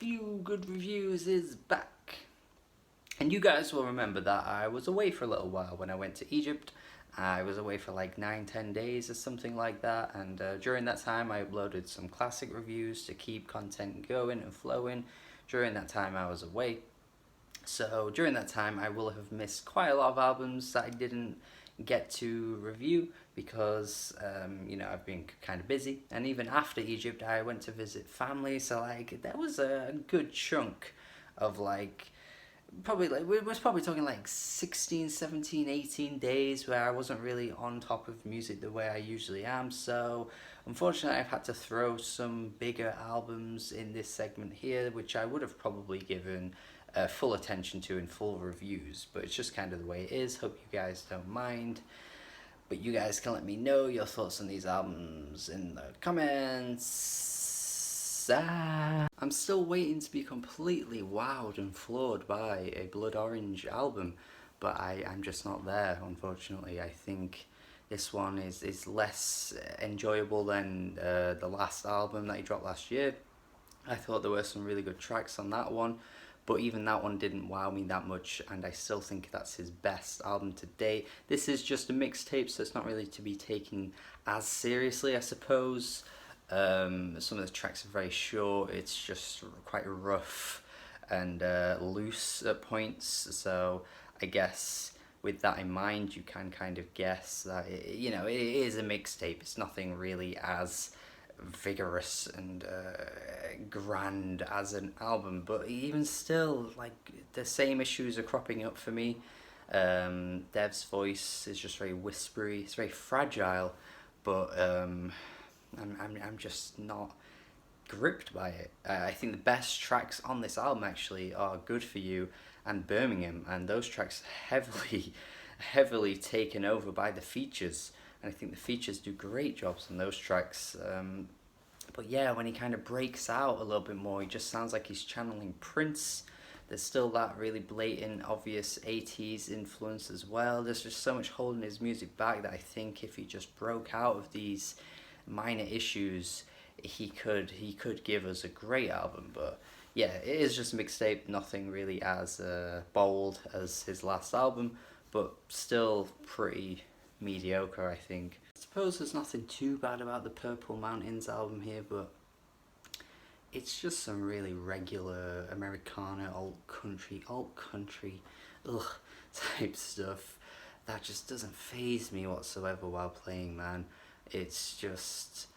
Few Good Reviews is back. And you guys will remember that I was away for a little while when I went to Egypt. I was away for like 9-10 days or something like that, and during that time I uploaded some classic reviews to keep content going and flowing during that time I was away. So during that time I will have missed quite a lot of albums that I didn't get to review because I've been kind of busy, and even after Egypt I went to visit family, so like that was a good chunk of like probably like we was probably talking like 16, 17, 18 days where I wasn't really on top of music the way I usually am. So unfortunately I've had to throw some bigger albums in this segment here, which I would have probably given full attention to in full reviews, but it's just kind of the way it is. Hope you guys don't mind. But you guys can let me know your thoughts on these albums in the comments. I'm still waiting to be completely wowed and floored by a Blood Orange album, but I'm just not there, unfortunately. I think this one is less enjoyable than the last album that he dropped last year. I thought there were some really good tracks on that one, but even that one didn't wow me that much, and I still think that's his best album to date. This is just a mixtape, so it's not really to be taken as seriously, I suppose. Some of the tracks are very short, it's just quite rough and loose at points, so I guess with that in mind you can kind of guess that it is a mixtape. It's nothing really as vigorous and grand as an album, but even still, like, the same issues are cropping up for me. Dev's voice is just very whispery, it's very fragile, but I'm just not gripped by it. I think the best tracks on this album actually are Good For You and Birmingham, and those tracks heavily taken over by the features, and I think the features do great jobs on those tracks. But yeah, when he kind of breaks out a little bit more, he just sounds like he's channeling Prince. There's still that really blatant, obvious 80s influence as well. There's just so much holding his music back that I think if he just broke out of these minor issues, he could give us a great album. But yeah, it is just a mixtape, nothing really as bold as his last album, but still pretty mediocre, I think. I suppose there's nothing too bad about the Purple Mountains album here, but it's just some really regular Americana alt country type stuff that just doesn't faze me whatsoever while playing, man. It's just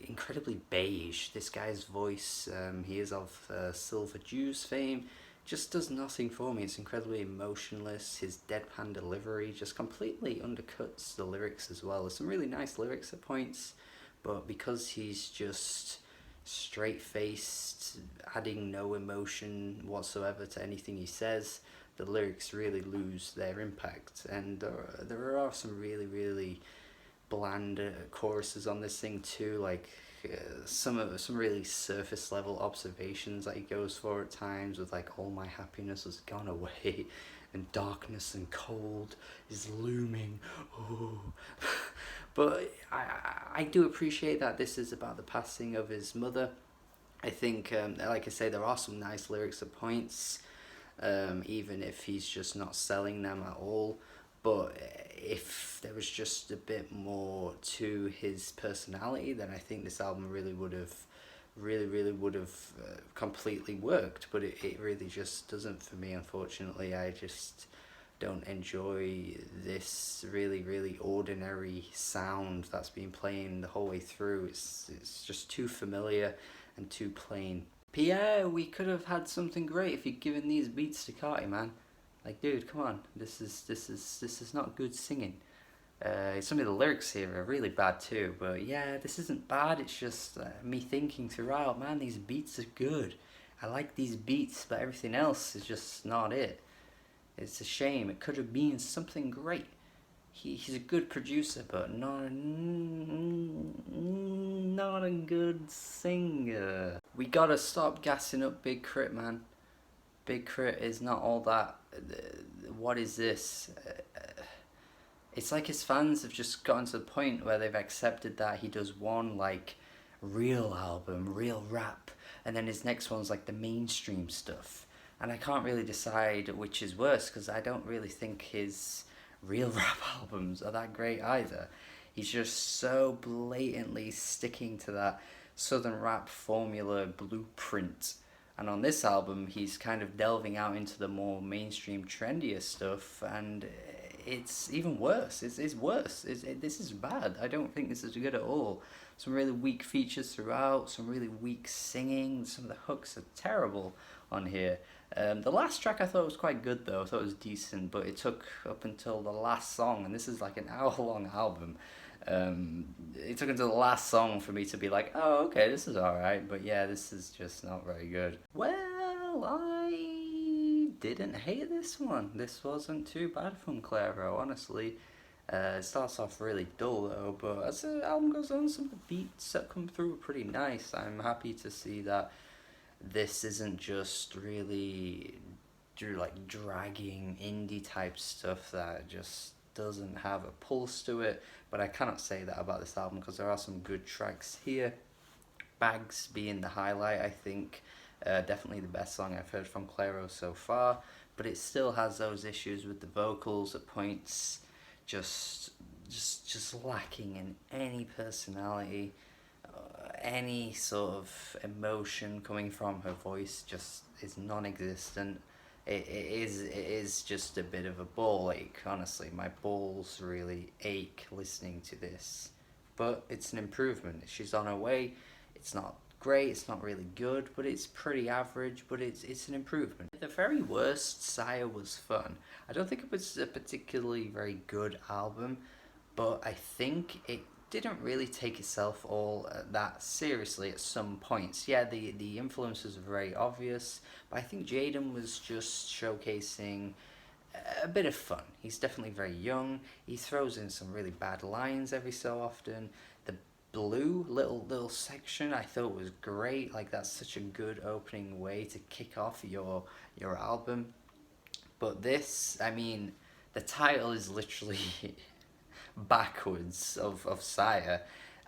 incredibly beige. This guy's voice, he is of Silver Jews fame, just does nothing for me. It's incredibly emotionless. His deadpan delivery just completely undercuts the lyrics as well. There's some really nice lyrics at points, but because he's just straight-faced, adding no emotion whatsoever to anything he says, the lyrics really lose their impact. And there are some really bland choruses on this thing too, like some really surface level observations that he goes for at times, with like, all my happiness has gone away and darkness and cold is looming. Ooh. But I do appreciate that this is about the passing of his mother. I think like I say, there are some nice lyrics at points, even if he's just not selling them at all. But if there was just a bit more to his personality, then I think this album really would have completely worked. But it really just doesn't for me, unfortunately. I just don't enjoy this really ordinary sound that's been playing the whole way through. It's just too familiar and too plain. Pierre, we could have had something great if you'd given these beats to KRIT, man. Like, dude, come on, this is not good singing. Some of the lyrics here are really bad too, but yeah, this isn't bad. It's just me thinking throughout, man, these beats are good. I like these beats, but everything else is just not it. It's a shame. It could have been something great. He's a good producer, but not a good singer. We gotta stop gassing up Big KRIT, man. Big KRIT is not all that. What is this? It's like his fans have just gotten to the point where they've accepted that he does one like real album, real rap, and then his next one's like the mainstream stuff. And I can't really decide which is worse, because I don't really think his real rap albums are that great either. He's just so blatantly sticking to that southern rap formula blueprint. And on this album, he's kind of delving out into the more mainstream, trendier stuff, and it's even worse. It's worse. This is bad. I don't think this is good at all. Some really weak features throughout, some really weak singing, some of the hooks are terrible on here. The last track I thought was quite good though, I thought it was decent, but it took up until the last song, and this is like an hour-long album. It took until the last song for me to be like, oh, okay, this is alright, but yeah, this is just not very good. Well, I didn't hate this one. This wasn't too bad from Clairo, honestly. It starts off really dull though, but as the album goes on, some of the beats that come through are pretty nice. I'm happy to see that this isn't just really like dragging indie type stuff that just doesn't have a pulse to it, but I cannot say that about this album because there are some good tracks here. Bags being the highlight, I think. Definitely the best song I've heard from Clairo so far, but it still has those issues with the vocals at points, just lacking in any personality, any sort of emotion coming from her voice just is non-existent. It is just a bit of a ball ache, honestly. My balls really ache listening to this. But it's an improvement. She's on her way. It's not great, it's not really good, but it's pretty average, but it's an improvement. At the very worst, Sire was fun. I don't think it was a particularly very good album, but I think it didn't really take itself all that seriously at some points. Yeah, the influences are very obvious, but I think Jaden was just showcasing a bit of fun. He's definitely very young. He throws in some really bad lines every so often. The blue little section I thought was great. Like, that's such a good opening way to kick off your album. But this, I mean, the title is literally backwards of Sire,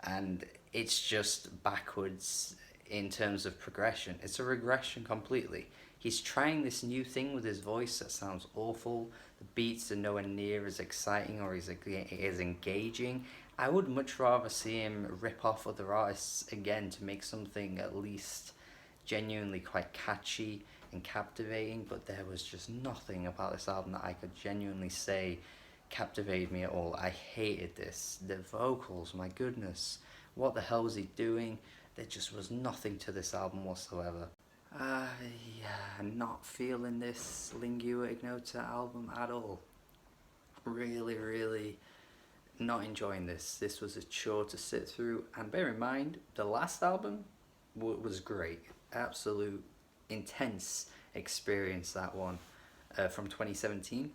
and it's just backwards in terms of progression. It's a regression completely. He's trying this new thing with his voice that sounds awful. The beats are nowhere near as exciting or as engaging. I would much rather see him rip off other artists again to make something at least genuinely quite catchy and captivating, but there was just nothing about this album that I could genuinely say captivated me at all. I hated this. The vocals, my goodness, what the hell was he doing? There just was nothing to this album whatsoever. Yeah, I'm not feeling this Lingua Ignota album at all. Really not enjoying this. This was a chore to sit through, and bear in mind, the last album was great. Absolute intense experience, that one, from 2017.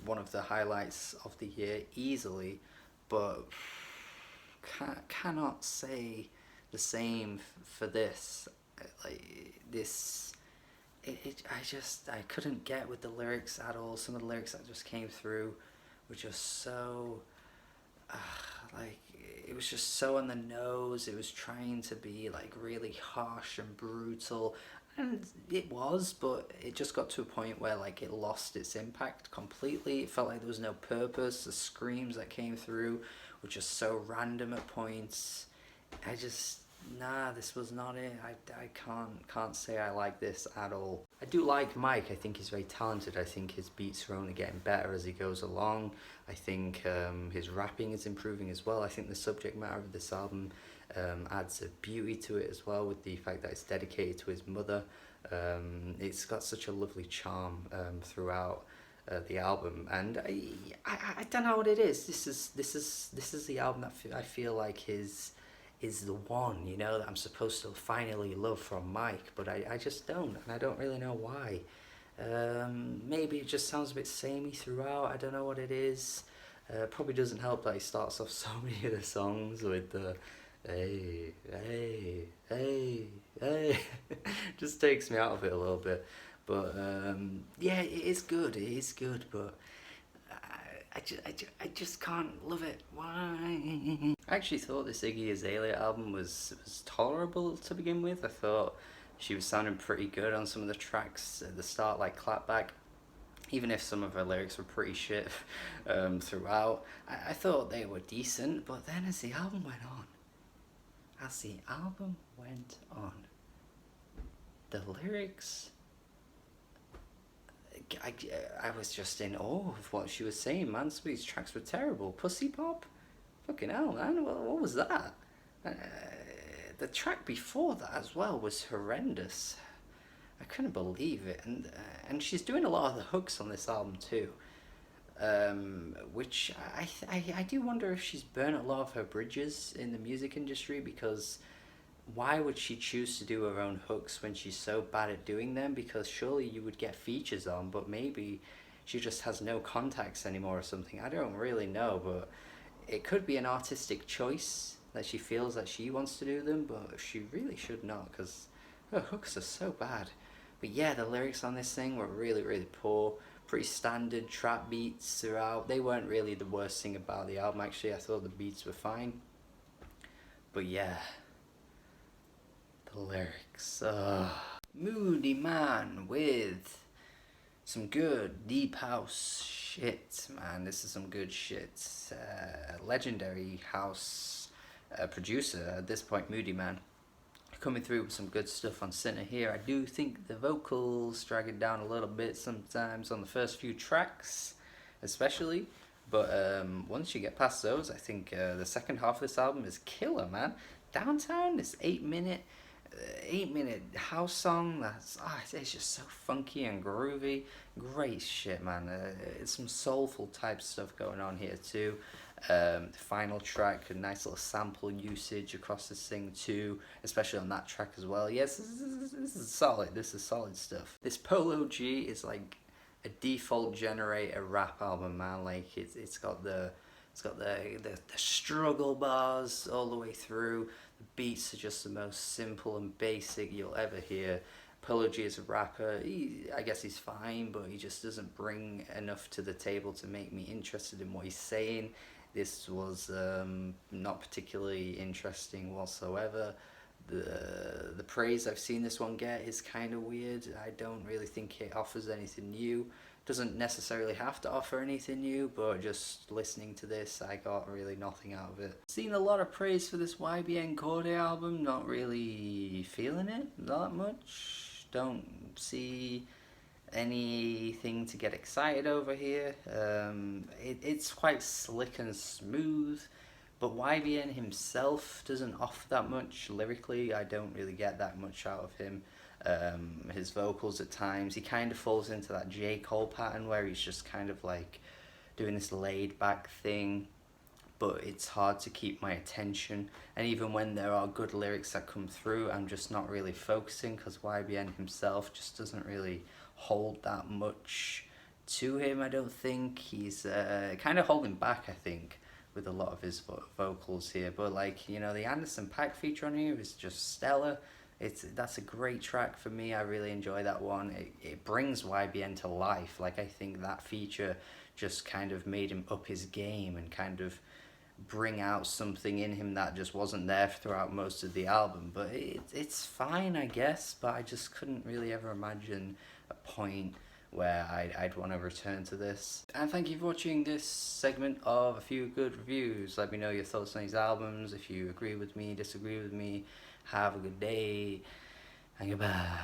One of the highlights of the year easily, but cannot say the same for this. Like this, I couldn't get with the lyrics at all. Some of the lyrics that just came through were just so like, it was just so on the nose. It was trying to be like really harsh and brutal, and it was, but it just got to a point where like it lost its impact completely. It felt like there was no purpose. The screams that came through were just so random at points. This was not it. I can't say I like this at all. I do like Mike. I think he's very talented. I think his beats are only getting better as he goes along. I think his rapping is improving as well. I think the subject matter of this album adds a beauty to it as well, with the fact that it's dedicated to his mother. It's got such a lovely charm throughout the album, and I don't know what it is. This is the album that I feel like is the one, you know, that I'm supposed to finally love from Mike, but I just don't, and I don't really know why. Maybe it just sounds a bit samey throughout. I don't know what it is. Probably doesn't help that he starts off so many of the songs with the hey, just takes me out of it a little bit. But yeah, it is good, but I just can't love it. Why? I actually thought this Iggy Azalea album was tolerable to begin with. I thought she was sounding pretty good on some of the tracks at the start, like Clapback. Even if some of her lyrics were pretty shit throughout, I thought they were decent. But then as the album went on, the lyrics, I was just in awe of what she was saying, man. Some of these tracks were terrible. Pussy Pop? Fucking hell, man. What was that? The track before that as well was horrendous. I couldn't believe it. And she's doing a lot of the hooks on this album too. Which I do wonder if she's burnt a lot of her bridges in the music industry, because why would she choose to do her own hooks when she's so bad at doing them? Because surely you would get features on, but maybe she just has no contacts anymore or something. I don't really know, but it could be an artistic choice that she feels that she wants to do them, but she really should not, because her hooks are so bad. But yeah, the lyrics on this thing were really, really poor. Pretty standard trap beats throughout. They weren't really the worst thing about the album, actually. I thought the beats were fine. But yeah, the lyrics. Moodymann with some good deep house shit, man. This is some good shit. Legendary house producer at this point, Moodymann, coming through with some good stuff on Sinner here. I do think the vocals drag it down a little bit sometimes on the first few tracks, especially. But once you get past those, I think the second half of this album is killer, man. Downtown, this 8-minute house song it's just so funky and groovy. Great shit, man. It's some soulful type stuff going on here too. The final track, a nice little sample usage across this thing too, especially on that track as well. Yes, this is solid. This is solid stuff. This Polo G is like a default generator rap album, man. Like it's got the struggle bars all the way through. The beats are just the most simple and basic you'll ever hear. Polo G is a rapper. I guess he's fine, but he just doesn't bring enough to the table to make me interested in what he's saying. This was not particularly interesting whatsoever. The praise I've seen this one get is kind of weird. I don't really think it offers anything new. Doesn't necessarily have to offer anything new, but just listening to this, I got really nothing out of it. Seen a lot of praise for this YBN Cordae album, not really feeling it that much. Don't see anything to get excited over here. It's quite slick and smooth, but YBN himself doesn't offer that much lyrically. I don't really get that much out of him. His vocals at times, he kind of falls into that J. Cole pattern where he's just kind of like doing this laid back thing, but it's hard to keep my attention. And even when there are good lyrics that come through, I'm just not really focusing, because YBN himself just doesn't really hold that much to him. I don't think he's kind of holding back, I think, with a lot of his vocals here. But like, you know, the Anderson .Paak feature on here is just stellar. That's a great track for me. I really enjoy that one. It brings YBN to life. Like, I think that feature just kind of made him up his game and kind of bring out something in him that just wasn't there throughout most of the album. But it's fine, I guess, but I just couldn't really ever imagine a point where I'd want to return to this. And thank you for watching this segment of A Few Good Reviews. Let me know your thoughts on these albums. If you agree with me, disagree with me, have a good day, and goodbye.